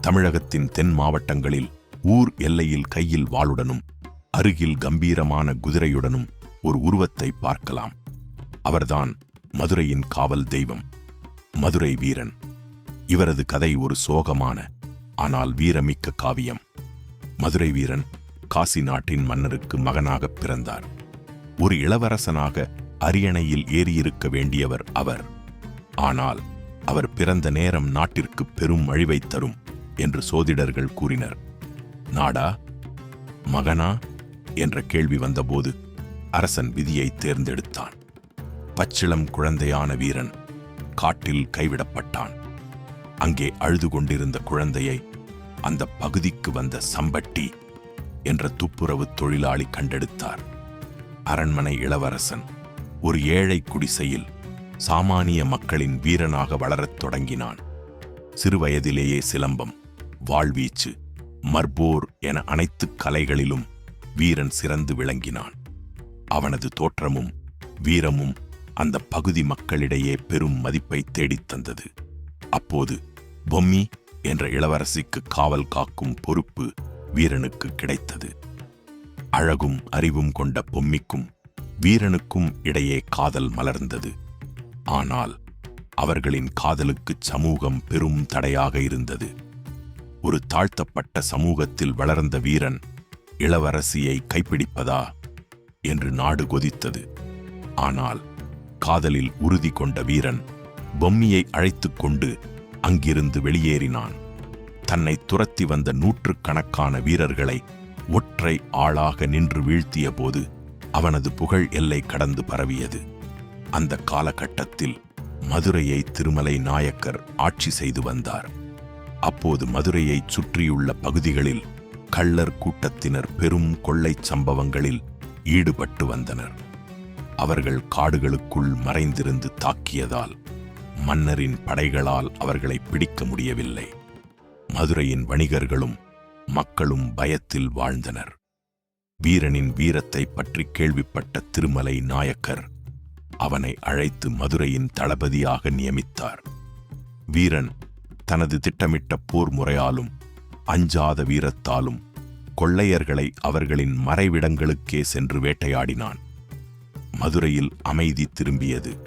தமிழகத்தின் தென் மாவட்டங்களில் ஊர் எல்லையில் கையில் வாளுடனும் அருகில் கம்பீரமான குதிரையுடனும் ஒரு உருவத்தை பார்க்கலாம். அவர்தான் மதுரையின் காவல் தெய்வம், மதுரை வீரன். இவரது கதை ஒரு சோகமான ஆனால் வீரமிக்க காவியம். மதுரை வீரன் காசி நாட்டின் மன்னருக்கு மகனாகப் பிறந்தார். ஒரு இளவரசனாக அரியணையில் ஏறியிருக்க வேண்டியவர் அவர். ஆனால் அவர் பிறந்த நேரம் நாட்டிற்கு பெரும் அழிவை தரும் என்று சோதிடர்கள் கூறினர். நாடா மகனா என்ற கேள்வி வந்தபோது அரசன் விதியை தேர்ந்தெடுத்தான். பச்சிளம் குழந்தையான வீரன் காட்டில் கைவிடப்பட்டான். அங்கே அழுது கொண்டிருந்த குழந்தையை அந்த பகுதிக்கு வந்த சம்பட்டி என்ற துப்புரவு தொழிலாளி கண்டெடுத்தார். அரண்மனை இளவரசன் ஒரு ஏழை குடிசையில் சாமானிய மக்களின் வீரனாக வளரத் தொடங்கினான். சிறுவயதிலேயே சிலம்பம், வாழ்வீச்சு, மர்போர் என அனைத்து கலைகளிலும் வீரன் சிறந்து விளங்கினான். அவனது தோற்றமும் வீரமும் அந்த பகுதி மக்களிடையே பெரும் மதிப்பை தேடித் தந்தது. அப்போது பொம்மி என்ற இளவரசிக்கு காவல் காக்கும் பொறுப்பு வீரனுக்கு கிடைத்தது. அழகும் அறிவும் கொண்ட பொம்மிக்கும் வீரனுக்கும் இடையே காதல் மலர்ந்தது. ஆனால் அவர்களின் காதலுக்கு சமூகம் பெரும் தடையாக இருந்தது. ஒரு தாழ்த்தப்பட்ட சமூகத்தில் வளர்ந்த வீரன் இளவரசியை கைப்பிடிப்பதா என்று நாடு கொதித்தது. ஆனால் காதலில் உறுதி கொண்ட வீரன் பொம்மியை அழைத்துக் கொண்டு அங்கிருந்து வெளியேறினான். தன்னை துரத்தி வந்த நூற்றுக்கணக்கான வீரர்களை ஒற்றை ஆளாக நின்று வீழ்த்திய போது அவனது புகழ் எல்லை கடந்து பரவியது. அந்த காலகட்டத்தில் மதுரையை திருமலை நாயக்கர் ஆட்சி செய்து வந்தார். அப்போது மதுரையை சுற்றியுள்ள பகுதிகளில் கள்ளர் கூட்டத்தினர் பெரும் கொள்ளைச் சம்பவங்களில் ஈடுபட்டு வந்தனர். அவர்கள் காடுகளுக்குள் மறைந்திருந்து தாக்கியதால் மன்னரின் படைகளால் அவர்களை பிடிக்க முடியவில்லை. மதுரையின் வணிகர்களும் மக்களும் பயத்தில் வாழ்ந்தனர். வீரனின் வீரத்தை பற்றி கேள்விப்பட்ட திருமலை நாயக்கர் அவனை அழைத்து மதுரையின் தளபதியாக நியமித்தார். வீரன் தனது திட்டமிட்ட போர் முறையாலும் அஞ்சாத வீரத்தாலும் கொள்ளையர்களை அவர்களின் மறைவிடங்களுக்கே சென்று வேட்டையாடினான். மதுரையில் அமைதி திரும்பியது.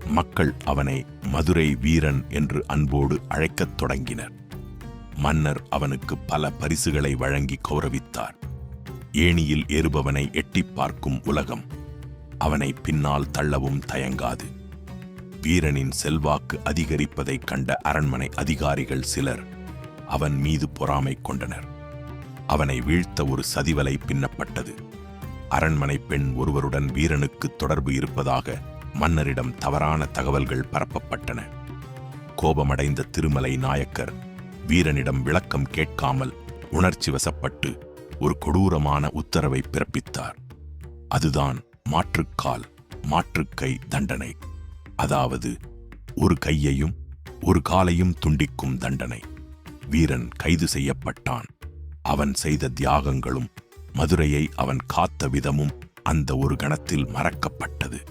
மக்கள் அவனை மதுரை வீரன் என்று அன்போடு அழைக்கத் தொடங்கினர். மன்னர் அவனுக்கு பல பரிசுகளை வழங்கி கௌரவித்தார். ஏணியில் ஏறுபவனை எட்டிப் பார்க்கும் உலகம் அவனை பின்னால் தள்ளவும் தயங்காது. வீரனின் செல்வாக்கு அதிகரிப்பதைக் கண்ட அரண்மனை அதிகாரிகள் சிலர் அவன் மீது பொறாமை கொண்டனர். அவனை வீழ்த்த ஒரு சதிவலை பின்னப்பட்டது. அரண்மனை பெண் ஒருவருடன் வீரனுக்கு தொடர்பு இருப்பதாக மன்னரிடம் தவறான தகவல்கள் பரப்பப்பட்டன. கோபமடைந்த திருமலை நாயக்கர் வீரனிடம் விளக்கம் கேட்காமல் உணர்ச்சி வசப்பட்டு ஒரு கொடூரமான உத்தரவை பிறப்பித்தார். அதுதான் மாற்றுக்கால் மாற்றுக்கை தண்டனை. அதாவது ஒரு கையையும் ஒரு காலையும் துண்டிக்கும் தண்டனை. வீரன் கைது செய்யப்பட்டான். அவன் செய்த தியாகங்களும் மதுரையை அவன் காத்த விதமும் அந்த ஒரு கணத்தில் மறக்கப்பட்டது.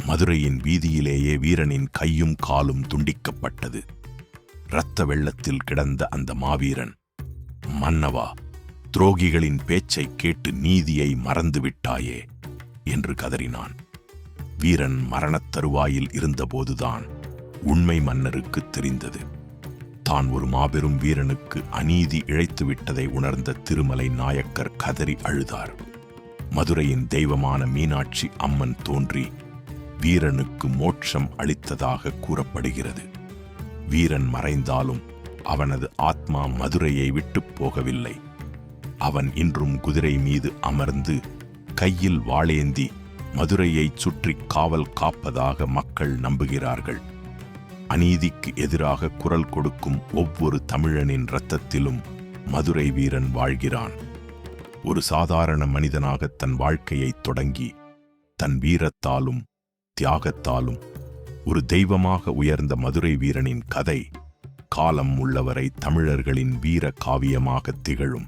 மதுரையின் வீதியிலேயே வீரனின் கையும் காலும் துண்டிக்கப்பட்டது. இரத்த வெள்ளத்தில் கிடந்த அந்த மாவீரன், மன்னவா, துரோகிகளின் பேச்சை கேட்டு நீதியை மறந்துவிட்டாயே என்று கதறினான். வீரன் மரணத் தருவாயில் இருந்தபோதுதான் உண்மை மன்னருக்கு தெரிந்தது. தான் ஒரு மாபெரும் வீரனுக்கு அநீதி இழைத்துவிட்டதை உணர்ந்த திருமலை நாயக்கர் கதறி அழுதார். மதுரையின் தெய்வமான மீனாட்சி அம்மன் தோன்றி வீரனுக்கு மோட்சம் அளித்ததாக கூறப்படுகிறது. வீரன் மறைந்தாலும் அவனது ஆத்மா மதுரையை விட்டுப் போகவில்லை. அவன் இன்றும் குதிரை மீது அமர்ந்து கையில் வாளேந்தி மதுரையைச் சுற்றி காவல் காப்பதாக மக்கள் நம்புகிறார்கள். அநீதிக்கு எதிராக குரல் கொடுக்கும் ஒவ்வொரு தமிழனின் இரத்தத்திலும் மதுரை வீரன் வாழ்கிறான். ஒரு சாதாரண மனிதனாக தன் வாழ்க்கையை தொடங்கி தன் வீரத்தாலும் தியாகத்தாலும் ஒரு தெய்வமாக உயர்ந்த மதுரை வீரனின் கதை காலம் உள்ளவரை தமிழர்களின் வீர காவியமாக திகழும்.